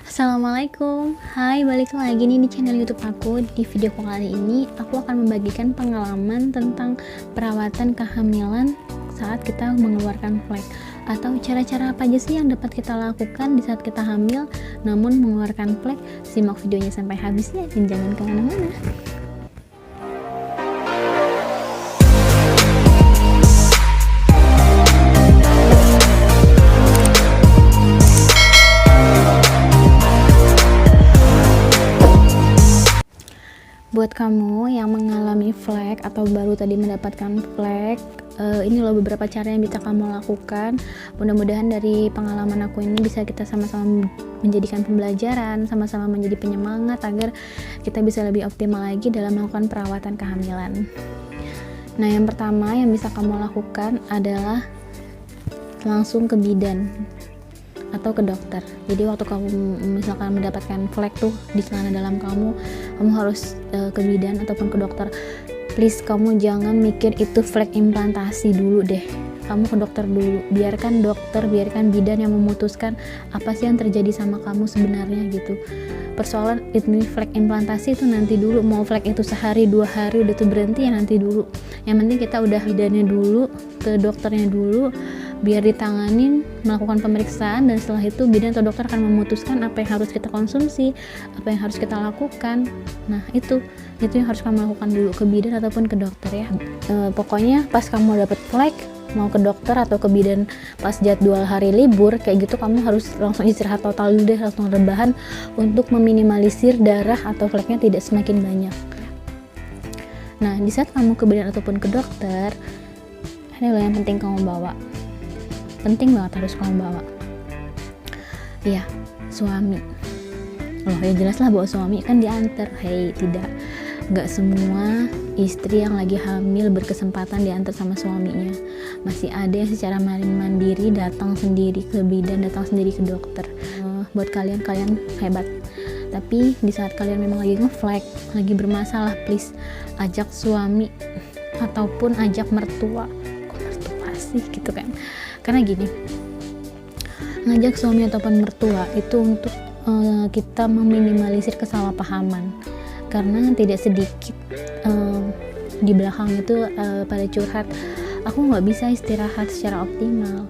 Assalamualaikum, hai, balik lagi nih di channel YouTube aku. Di video kali ini aku akan membagikan pengalaman tentang perawatan kehamilan saat kita mengeluarkan flek, atau cara-cara apa aja sih yang dapat kita lakukan di saat kita hamil namun mengeluarkan flek. Simak videonya sampai habisnya dan jangan kemana-mana. Buat kamu yang mengalami flek atau baru tadi mendapatkan flek, ini loh beberapa cara yang bisa kamu lakukan. Mudah-mudahan dari pengalaman aku ini bisa kita sama-sama menjadikan pembelajaran, sama-sama menjadi penyemangat agar kita bisa lebih optimal lagi dalam melakukan perawatan kehamilan. Nah, yang pertama yang bisa kamu lakukan adalah langsung ke bidan atau ke dokter. Jadi waktu kamu misalkan mendapatkan flek tuh di celana dalam kamu harus ke bidan ataupun ke dokter. Please, kamu jangan mikir itu flek implantasi dulu deh. Kamu ke dokter dulu, biarkan dokter, biarkan bidan yang memutuskan apa sih yang terjadi sama kamu sebenarnya gitu. Persoalan ini flek implantasi itu nanti dulu, mau flek itu sehari 2 hari udah tuh berhenti ya nanti dulu. Yang penting kita udah bidannya dulu, ke dokternya dulu, biar ditanganin, melakukan pemeriksaan, dan setelah itu bidan atau dokter akan memutuskan apa yang harus kita konsumsi, apa yang harus kita lakukan. Nah, itu yang harus kamu lakukan dulu, ke bidan ataupun ke dokter ya. Pokoknya pas kamu dapet flek, mau ke dokter atau ke bidan pas jadwal hari libur kayak gitu, kamu harus langsung istirahat total dulu deh, langsung rebahan untuk meminimalisir darah atau fleknya tidak semakin banyak. Nah, di saat kamu ke bidan ataupun ke dokter, ada loh yang penting kamu bawa, penting banget harus kamu bawa. Iya, suami. Loh ya jelas lah bawa suami, kan diantar. Hei, tidak, nggak semua istri yang lagi hamil berkesempatan diantar sama suaminya. Masih ada yang secara mandiri datang sendiri ke bidan, datang sendiri ke dokter. Buat kalian hebat. Tapi di saat kalian memang lagi ngeflek, lagi bermasalah, please ajak suami ataupun ajak mertua. Kok mertua sih gitu kan? Karena gini, ngajak suami ataupun mertua itu untuk kita meminimalisir kesalahpahaman. Karena tidak sedikit di belakang itu pada curhat, aku nggak bisa istirahat secara optimal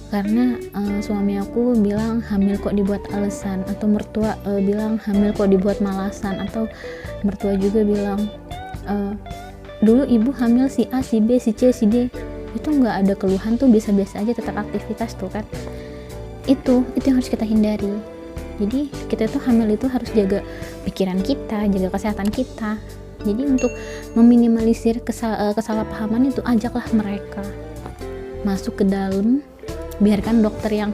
karena suami aku bilang hamil kok dibuat alasan, atau mertua bilang hamil kok dibuat malasan, atau mertua juga bilang dulu ibu hamil si A, si B, si C, si D, itu nggak ada keluhan tuh, biasa-biasa aja, tetap aktivitas tuh kan. Itu yang harus kita hindari. Jadi kita tuh hamil itu harus jaga pikiran kita, jaga kesehatan kita. Jadi untuk meminimalisir kesalahpahaman itu, ajaklah mereka masuk ke dalam, biarkan dokter yang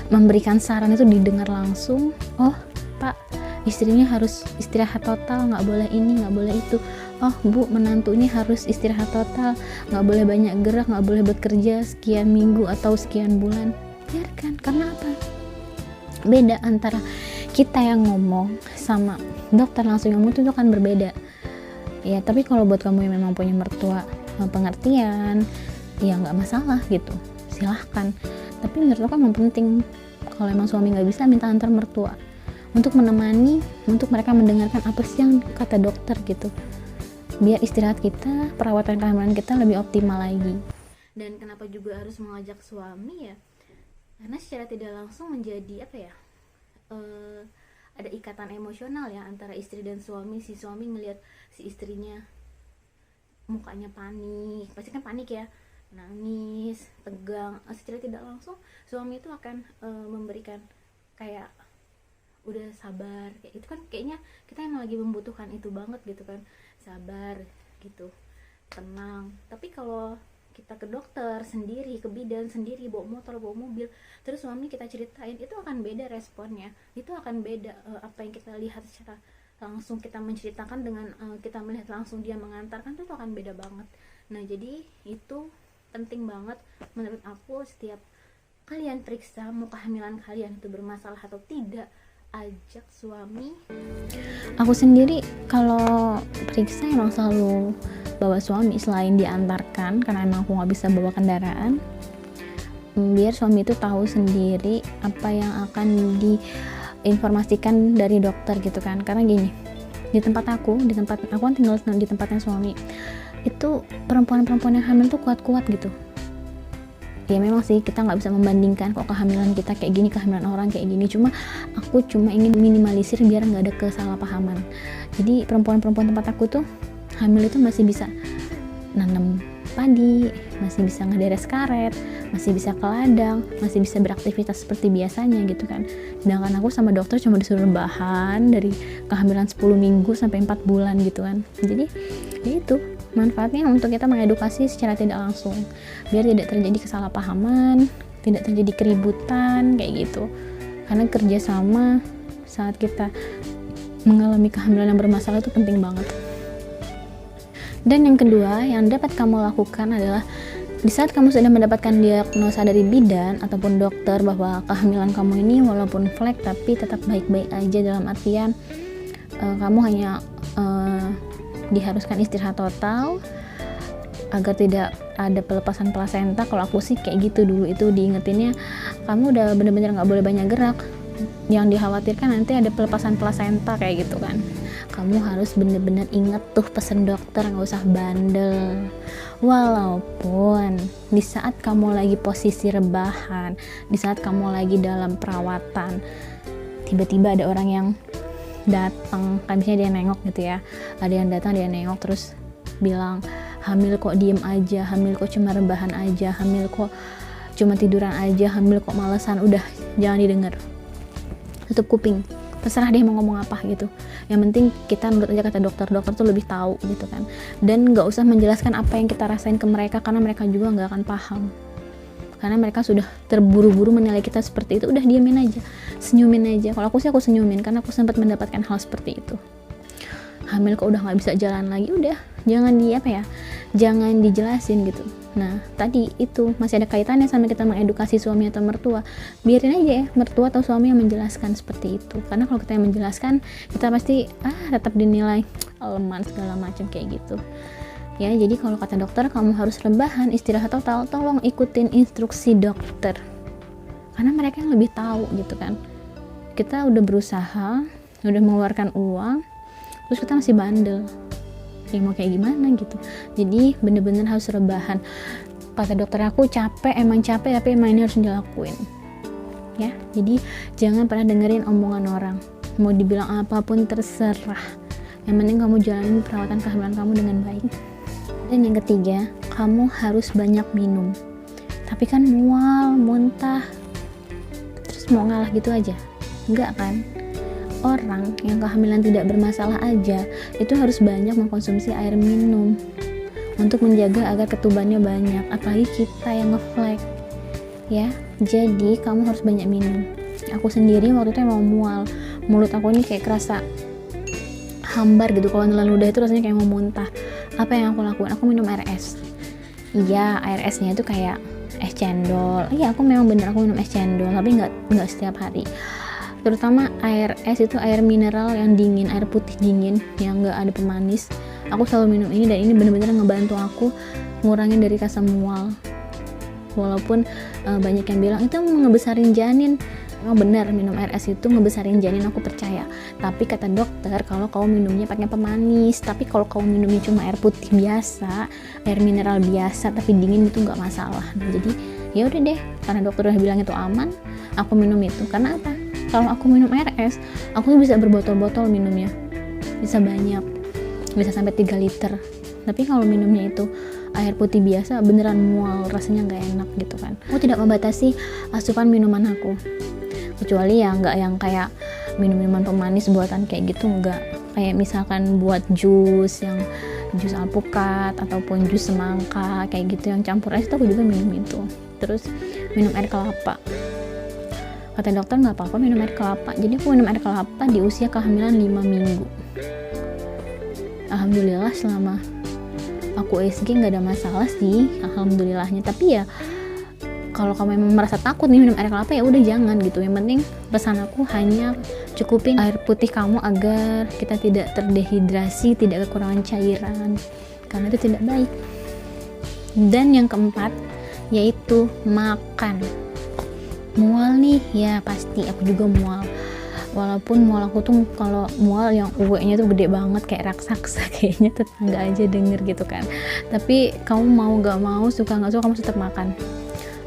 memberikan saran itu didengar langsung. Oh pak, istrinya harus istirahat total, nggak boleh ini, nggak boleh itu. Oh bu, menantunya harus istirahat total, nggak boleh banyak gerak, nggak boleh bekerja sekian minggu atau sekian bulan. Biarkan, karena apa? Beda antara kita yang ngomong sama dokter langsung ngomong itu kan berbeda ya. Tapi kalau buat kamu yang memang punya mertua pengertian, ya nggak masalah gitu, silahkan. Tapi menurut aku emang penting, kalau emang suami nggak bisa, minta antar mertua untuk menemani, untuk mereka mendengarkan apa sih yang kata dokter gitu, biar istirahat kita, perawatan kehamilan kita lebih optimal lagi. Dan kenapa juga harus mengajak suami ya? Karena secara tidak langsung menjadi apa ya, ada ikatan emosional ya antara istri dan suami. Si suami ngelihat si istrinya mukanya panik, pasti kan panik ya, nangis, tegang, secara tidak langsung suami itu akan memberikan kayak udah sabar, kayak itu kan kayaknya kita emang lagi membutuhkan itu banget gitu kan, sabar gitu, tenang. Tapi kalau kita ke dokter sendiri, ke bidan sendiri, bawa motor, bawa mobil, terus suami kita ceritain, itu akan beda responnya, itu akan beda apa yang kita lihat secara langsung, kita menceritakan dengan kita melihat langsung dia mengantarkan, itu akan beda banget. Nah, jadi itu penting banget menurut aku. Setiap kalian periksa mau kehamilan kalian itu bermasalah atau tidak, ajak suami. Aku sendiri kalau periksa emang selalu bawa suami selain diantarkan, karena emang aku nggak bisa bawa kendaraan. Biar suami itu tahu sendiri apa yang akan informasikan dari dokter gitu kan. Karena gini, di tempat aku kan tinggal di tempatnya suami, itu perempuan-perempuan yang hamil tuh kuat-kuat gitu. Ya memang sih kita nggak bisa membandingkan kok kehamilan kita kayak gini, kehamilan orang kayak gini, aku cuma ingin minimalisir biar nggak ada kesalahpahaman. Jadi perempuan-perempuan tempat aku tuh hamil itu masih bisa nanam padi, masih bisa ngederes karet, masih bisa ke ladang, masih bisa beraktivitas seperti biasanya gitu kan. Sedangkan aku sama dokter cuma disuruh rebahan dari kehamilan 10 minggu sampai 4 bulan gitu kan. Jadi ya itu manfaatnya untuk kita mengedukasi secara tidak langsung biar tidak terjadi kesalahpahaman, tidak terjadi keributan kayak gitu. Karena kerjasama saat kita mengalami kehamilan yang bermasalah itu penting banget. Dan yang kedua yang dapat kamu lakukan adalah di saat kamu sudah mendapatkan diagnosa dari bidan ataupun dokter bahwa kehamilan kamu ini walaupun flek tapi tetap baik-baik aja, dalam artian kamu hanya diharuskan istirahat total agar tidak ada pelepasan plasenta. Kalau aku sih kayak gitu dulu, itu diingetinnya kamu udah bener-bener nggak boleh banyak gerak, yang dikhawatirkan nanti ada pelepasan plasenta kayak gitu kan. Kamu harus bener-bener inget tuh pesan dokter, nggak usah bandel. Walaupun di saat kamu lagi posisi rebahan, di saat kamu lagi dalam perawatan, tiba-tiba ada orang yang datang, kan biasanya dia nengok gitu ya, ada yang datang dia nengok terus bilang hamil kok diem aja, hamil kok cuma rebahan aja, hamil kok cuma tiduran aja, hamil kok malesan. Udah, jangan didengar, tutup kuping, terserah dia mau ngomong apa gitu. Yang penting kita menurut aja kata dokter tuh lebih tahu gitu kan. Dan nggak usah menjelaskan apa yang kita rasain ke mereka, karena mereka juga nggak akan paham, karena mereka sudah terburu-buru menilai kita seperti itu. Udah, diamin aja, senyumin aja. Kalau aku sih aku senyumin, karena aku sempat mendapatkan hal seperti itu. Hamil kok udah nggak bisa jalan lagi, udah jangan dijelasin gitu. Nah tadi itu masih ada kaitannya sama kita mengedukasi suami atau mertua. Biarin aja ya mertua atau suami yang menjelaskan seperti itu, karena kalau kita yang menjelaskan kita pasti tetap dinilai lemah segala macam kayak gitu ya. Jadi kalau kata dokter kamu harus rebahan, istirahat total, tolong ikutin instruksi dokter, karena mereka yang lebih tahu gitu kan. Kita udah berusaha, udah mengeluarkan uang, terus kita masih bandel, ya mau kayak gimana gitu. Jadi bener-bener harus rebahan. Kata dokter aku emang capek tapi emang ini harus dilakuin ya. Jadi jangan pernah dengerin omongan orang, mau dibilang apapun terserah, yang penting kamu jalanin perawatan kehamilan kamu dengan baik. Dan yang ketiga, kamu harus banyak minum. Tapi kan mual, muntah, terus mau ngalah gitu aja? Enggak kan? Orang yang kehamilan tidak bermasalah aja itu harus banyak mengkonsumsi air minum untuk menjaga agar ketubannya banyak, apalagi kita yang ngeflek ya. Jadi kamu harus banyak minum. Aku sendiri waktu itu emang mual, mulut aku ini kayak kerasa hambar gitu, kalau nelan ludah itu rasanya kayak mau muntah. Apa yang aku lakukan? Aku minum air es. Iya, air esnya itu kayak es cendol. Iya, aku memang bener aku minum es cendol, tapi nggak setiap hari. Terutama air es itu air mineral yang dingin, air putih dingin yang nggak ada pemanis. Aku selalu minum ini, dan ini bener-bener ngebantu aku ngurangin dari rasa mual. Walaupun banyak yang bilang itu ngebesarin janin. Memang benar, minum air es itu ngebesarin janin, aku percaya. Tapi kata dokter kalau kamu minumnya pakai pemanis. Tapi kalau kamu minumnya cuma air putih biasa, air mineral biasa tapi dingin, itu nggak masalah. Nah, jadi ya udah deh, karena dokter udah bilang itu aman, aku minum itu. Karena apa? Kalau aku minum air es, aku bisa berbotol-botol minumnya, bisa banyak, bisa sampai 3 liter. Tapi kalau minumnya itu air putih biasa, beneran mual, rasanya nggak enak gitu kan. Aku tidak membatasi asupan minuman aku, kecuali ya nggak yang kayak minum-minuman pemanis buatan kayak gitu, nggak. Kayak misalkan buat jus, yang jus alpukat ataupun jus semangka kayak gitu yang campur es, itu aku juga minum itu. Terus minum air kelapa, kata dokter nggak apa-apa minum air kelapa. Jadi aku minum air kelapa di usia kehamilan 5 minggu. Alhamdulillah selama aku SG nggak ada masalah sih, alhamdulillahnya. Tapi ya kalau kamu memang merasa takut nih minum air kelapa, ya udah jangan gitu. Yang penting pesan aku hanya cukupin air putih kamu agar kita tidak terdehidrasi, tidak kekurangan cairan, karena itu tidak baik. Dan yang keempat yaitu makan. Mual nih, ya pasti aku juga mual. Walaupun mual aku tuh, kalau mual yang uwe-nya tuh gede banget kayak raksasa, kayaknya tetangga aja denger gitu kan. Tapi kamu mau gak mau, suka gak suka, kamu tetap makan.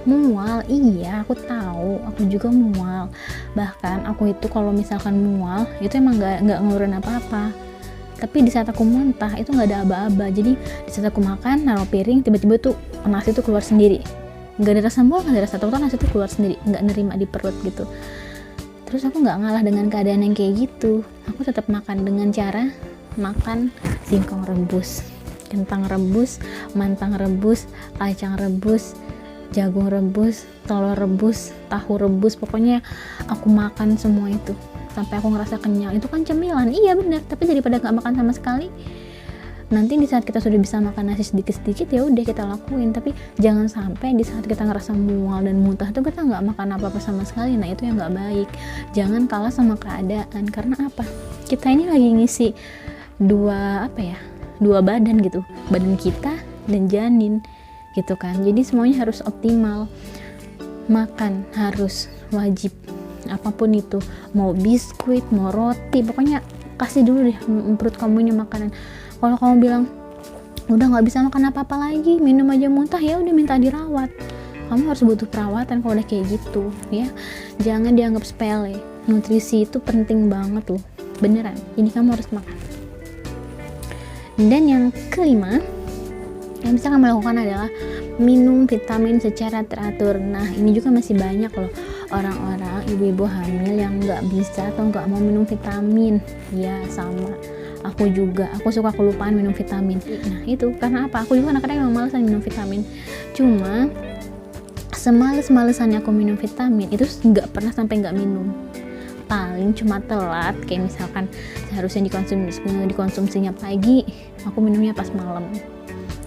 Mual, iya aku tahu, aku juga mual. Bahkan aku itu kalau misalkan mual itu emang gak ngeluarin apa-apa. Tapi di saat aku muntah itu gak ada aba-aba. Jadi di saat aku makan, naruh piring, tiba-tiba tuh nasi tuh keluar sendiri. Gak ada rasa mual, gak ada rasa takut, nasi tuh keluar sendiri, gak nerima di perut gitu. Terus aku nggak ngalah dengan keadaan yang kayak gitu. Aku tetap makan dengan cara makan singkong rebus, kentang rebus, mantang rebus, kacang rebus, jagung rebus, telur rebus, tahu rebus. Pokoknya aku makan semua itu sampai aku ngerasa kenyang. Itu kan cemilan, iya benar. Tapi daripada nggak makan sama sekali, nanti di saat kita sudah bisa makan nasi sedikit-sedikit, ya udah kita lakuin. Tapi jangan sampai di saat kita ngerasa mual dan muntah tuh kita nggak makan apa-apa sama sekali. Nah itu yang nggak baik. Jangan kalah sama keadaan. Karena apa? Kita ini lagi ngisi dua badan gitu, badan kita dan janin gitu kan. Jadi semuanya harus optimal. Makan harus wajib, apapun itu, mau biskuit, mau roti, pokoknya kasih dulu deh perut kamu ini makanan. Kalau kamu bilang udah nggak bisa makan apa-apa lagi, minum aja muntah, ya udah minta dirawat. Kamu harus butuh perawatan kalau udah kayak gitu ya. Jangan dianggap sepele. Nutrisi itu penting banget loh, beneran. Ini kamu harus makan. Dan yang kelima yang bisa kamu lakukan adalah minum vitamin secara teratur. Nah ini juga masih banyak loh orang-orang ibu-ibu hamil yang nggak bisa atau nggak mau minum vitamin. Ya sama, aku juga, aku suka kelupaan minum vitamin. Nah itu karena apa? Aku juga kadang-kadang emang malesan minum vitamin. Cuma semales-malesannya aku minum vitamin itu nggak pernah sampai nggak minum. Paling cuma telat, kayak misalkan seharusnya dikonsumsinya pagi, aku minumnya pas malam.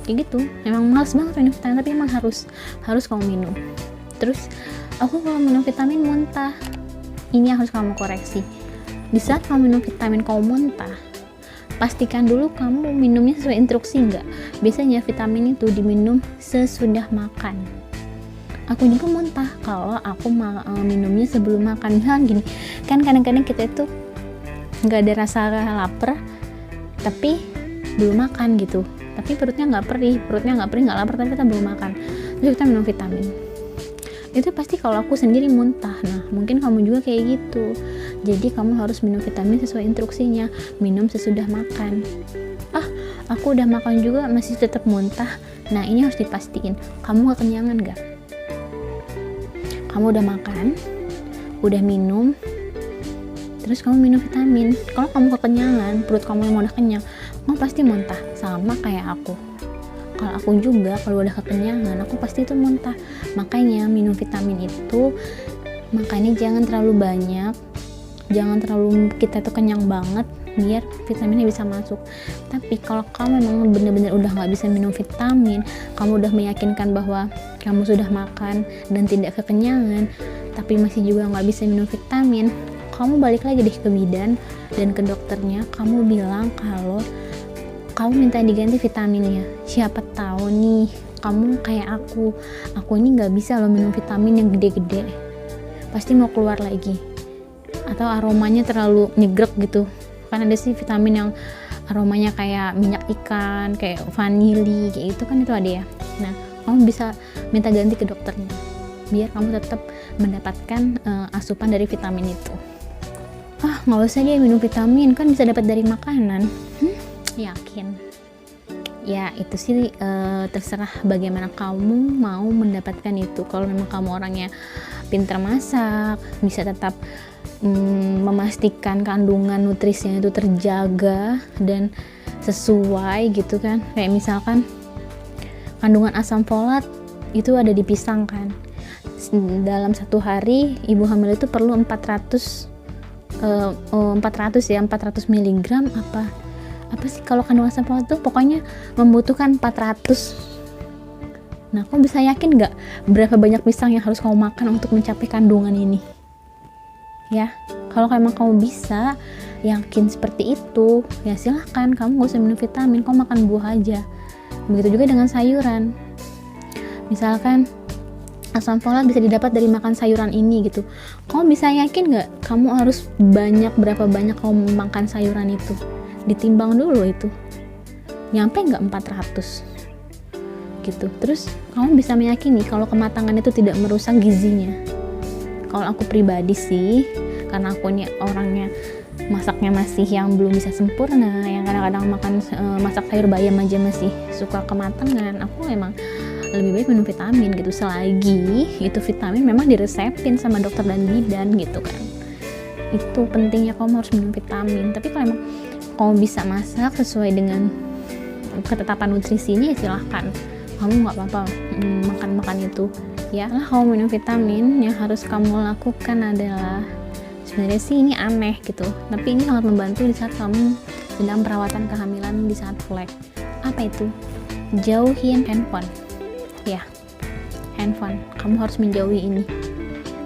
Kayak gitu. Emang males banget minum vitamin, tapi emang harus kamu minum. Terus aku kalau minum vitamin muntah, ini yang harus kamu koreksi. Di saat kamu minum vitamin kamu muntah, pastikan dulu kamu minumnya sesuai instruksi enggak. Biasanya vitamin itu diminum sesudah makan. Aku juga muntah kalau aku minumnya sebelum makan. Misalkan gini, kan kadang-kadang kita itu nggak ada rasa lapar, tapi belum makan gitu. Tapi perutnya nggak perih, nggak lapar, tapi kita belum makan. Terus kita minum vitamin. Itu pasti kalau aku sendiri muntah. Nah mungkin kamu juga kayak gitu. Jadi kamu harus minum vitamin sesuai instruksinya, minum sesudah makan. Aku udah makan juga masih tetap muntah. Nah ini harus dipastiin kamu kekenyangan gak? Kamu udah makan, udah minum, terus kamu minum vitamin. Kalau kamu kekenyangan, perut kamu yang udah kenyang, kamu pasti muntah. Sama kayak aku. Kalau aku juga, kalau udah kekenyangan, aku pasti itu muntah. Makanya minum vitamin itu, makanya jangan terlalu banyak, jangan terlalu kita tuh kenyang banget, biar vitaminnya bisa masuk. Tapi kalau kamu memang benar-benar udah nggak bisa minum vitamin, kamu udah meyakinkan bahwa kamu sudah makan dan tidak kekenyangan, tapi masih juga nggak bisa minum vitamin, kamu balik lagi deh ke bidan dan ke dokternya. Kamu bilang kalau kamu minta diganti vitaminnya. Siapa tahu nih kamu kayak aku ini nggak bisa loh minum vitamin yang gede-gede, pasti mau keluar lagi, atau aromanya terlalu nyegrek gitu. Kan ada sih vitamin yang aromanya kayak minyak ikan, kayak vanili, kayak itu kan, itu ada ya. Nah kamu bisa minta ganti ke dokternya biar kamu tetap mendapatkan asupan dari vitamin itu. Nggak usah dia minum vitamin, kan bisa dapat dari makanan. Yakin? Ya itu sih terserah bagaimana kamu mau mendapatkan itu. Kalau memang kamu orangnya pintar masak, bisa tetap memastikan kandungan nutrisinya itu terjaga dan sesuai gitu kan. Kayak misalkan kandungan asam folat itu ada di pisang kan. Dalam satu hari ibu hamil itu perlu 400 mg apa sih kalau kandungan asam folat tuh, pokoknya membutuhkan 400. Nah kamu bisa yakin nggak berapa banyak pisang yang harus kamu makan untuk mencapai kandungan ini ya? Kalau emang kamu bisa yakin seperti itu, ya silahkan, kamu gak usah minum vitamin, kamu makan buah aja. Begitu juga dengan sayuran. Misalkan asam folat bisa didapat dari makan sayuran ini gitu. Kamu bisa yakin nggak kamu harus berapa banyak kamu makan sayuran itu? Ditimbang dulu itu, nyampe nggak 400 gitu. Terus kamu bisa meyakini kalau kematangan itu tidak merusak gizinya. Kalau aku pribadi sih, karena aku nih orangnya masaknya masih yang belum bisa sempurna, yang kadang-kadang makan masak sayur bayam aja masih suka kematangan, aku emang lebih baik minum vitamin gitu, selagi itu vitamin memang diresepin sama dokter dan bidan gitu kan. Itu pentingnya kamu harus minum vitamin. Tapi kalau emang kamu bisa masak sesuai dengan ketetapan nutrisinya, ya silahkan, kamu nggak apa-apa makan itu ya lah. Kamu minum vitamin, yang harus kamu lakukan adalah, sebenarnya sih ini aneh gitu, tapi ini sangat membantu di saat kamu sedang perawatan kehamilan di saat flek. Apa itu? Jauhin handphone ya, handphone kamu harus menjauhi ini.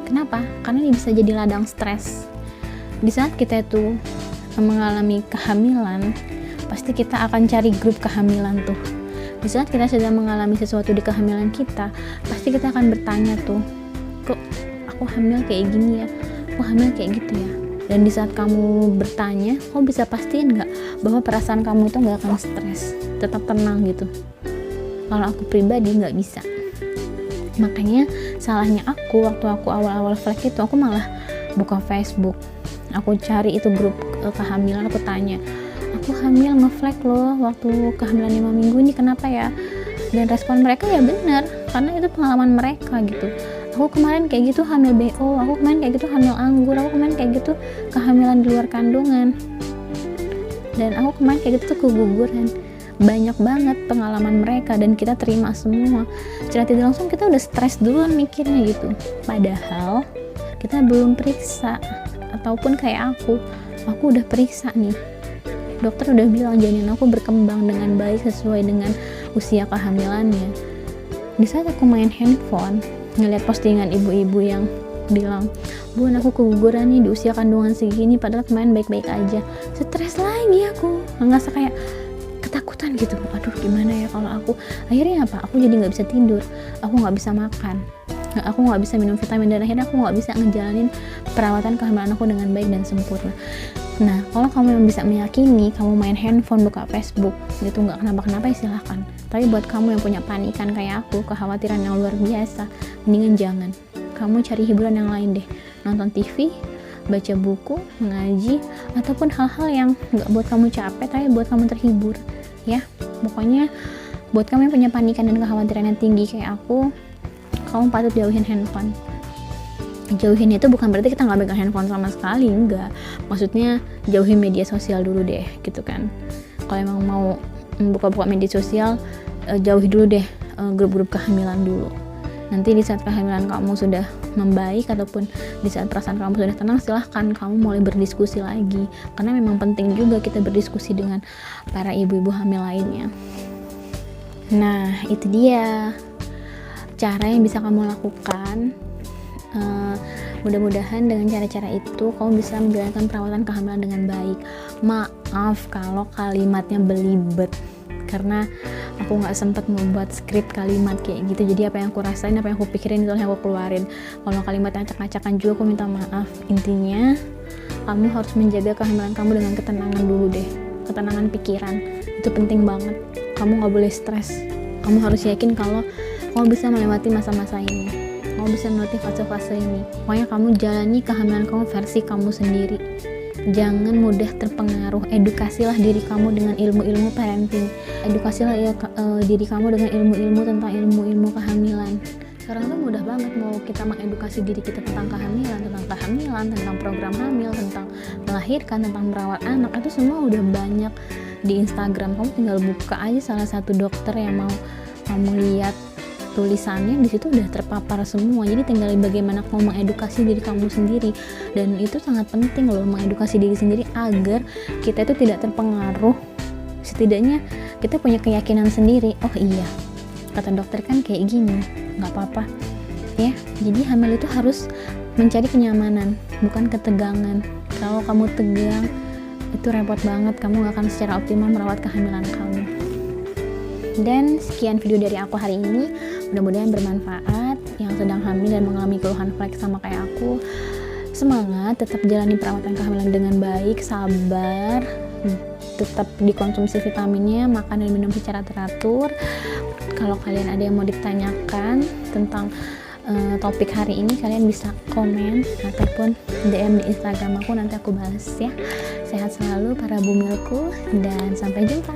Kenapa? Karena ini bisa jadi ladang stres. Di saat kita itu mengalami kehamilan, pasti kita akan cari grup kehamilan tuh. Di saat kita sedang mengalami sesuatu di kehamilan kita, pasti kita akan bertanya tuh, kok aku hamil kayak gini ya, aku hamil kayak gitu ya. Dan di saat kamu bertanya, kamu bisa pastiin nggak bahwa perasaan kamu itu nggak akan stres, tetap tenang gitu. Kalau aku pribadi nggak bisa. Makanya salahnya aku waktu aku awal-awal flek itu, aku malah buka Facebook, aku cari itu grup kehamilan, aku tanya, aku hamil ngeflek loh waktu kehamilan 5 minggu ini, kenapa ya? Dan respon mereka ya benar, karena itu pengalaman mereka gitu. Aku kemarin kayak gitu hamil BO, aku kemarin kayak gitu hamil anggur, aku kemarin kayak gitu kehamilan di luar kandungan, dan aku kemarin kayak gitu tuh keguguran. Banyak banget pengalaman mereka dan kita terima semua. Secara tidak langsung kita udah stres duluan mikirnya gitu, padahal kita belum periksa. Ataupun kayak aku udah periksa nih, dokter udah bilang janin aku berkembang dengan baik sesuai dengan usia kehamilannya. Di saat aku main handphone ngeliat postingan ibu-ibu yang bilang, "Bun, aku keguguran nih di usia kandungan segini, padahal kemarin baik-baik aja," stres lagi aku, ngerasa kayak ketakutan gitu. Aduh, gimana ya kalau aku? Akhirnya apa? Aku jadi nggak bisa tidur, aku nggak bisa makan, aku nggak bisa minum vitamin, dan akhirnya aku nggak bisa ngejalanin perawatan kehamilan aku dengan baik dan sempurna. Nah, kalau kamu yang bisa meyakini kamu main handphone, buka Facebook gitu nggak kenapa-kenapa, ya silahkan. Tapi buat kamu yang punya panikan kayak aku, kekhawatiran yang luar biasa, mendingan jangan. Kamu cari hiburan yang lain deh, nonton TV, baca buku, mengaji, ataupun hal-hal yang nggak buat kamu capek tapi buat kamu terhibur ya. Pokoknya buat kamu yang punya panikan dan kekhawatiran yang tinggi kayak aku, kamu patut jauhin handphone. Jauhin itu bukan berarti kita nggak pegang handphone sama sekali, enggak. Maksudnya jauhin media sosial dulu deh gitu kan. Kalau emang mau buka-buka media sosial, jauhi dulu deh grup-grup kehamilan dulu. Nanti di saat kehamilan kamu sudah membaik ataupun di saat perasaan kamu sudah tenang, silahkan kamu mulai berdiskusi lagi, karena memang penting juga kita berdiskusi dengan para ibu-ibu hamil lainnya. Nah, itu dia cara yang bisa kamu lakukan. Mudah-mudahan dengan cara-cara itu kamu bisa menjalankan perawatan kehamilan dengan baik. Maaf kalau kalimatnya belibet, karena aku nggak sempat membuat skrip kalimat kayak gitu. Jadi apa yang aku rasain, apa yang aku pikirin, itu yang aku keluarin. Kalau kalimatnya acak-acakan juga, aku minta maaf. Intinya kamu harus menjaga kehamilan kamu dengan ketenangan dulu deh, ketenangan pikiran. Itu penting banget. Kamu nggak boleh stres. Kamu harus yakin kalau kamu bisa melewati masa-masa ini, kamu bisa melewati fase-fase ini. Pokoknya kamu jalani kehamilan kamu versi kamu sendiri. Jangan mudah terpengaruh. Edukasilah diri kamu dengan ilmu-ilmu parenting. Edukasilah diri kamu dengan ilmu-ilmu tentang ilmu-ilmu kehamilan. Sekarang tuh mudah banget mau kita mengedukasi diri kita tentang kehamilan, tentang program hamil, tentang melahirkan, tentang merawat anak. Itu semua udah banyak di Instagram. Kamu tinggal buka aja salah satu dokter yang mau kamu lihat tulisannya, di situ udah terpapar semua. Jadi tinggal bagaimana kamu mengedukasi diri kamu sendiri, dan itu sangat penting loh, mengedukasi diri sendiri agar kita itu tidak terpengaruh. Setidaknya kita punya keyakinan sendiri, oh iya kata dokter kan kayak gini, nggak apa-apa ya. Jadi hamil itu harus mencari kenyamanan, bukan ketegangan. Kalau kamu tegang itu repot banget, kamu nggak akan secara optimal merawat kehamilan kamu. Dan sekian video dari aku hari ini, mudah-mudahan bermanfaat. yang sedang hamil dan mengalami keluhan flek sama kayak aku, semangat, tetap jalani perawatan kehamilan dengan baik, sabar, tetap dikonsumsi vitaminnya, makan dan minum secara teratur. Kalau kalian ada yang mau ditanyakan tentang topik hari ini, kalian bisa komen ataupun DM di Instagram aku, nanti aku balas ya. Sehat selalu para bumilku dan sampai jumpa.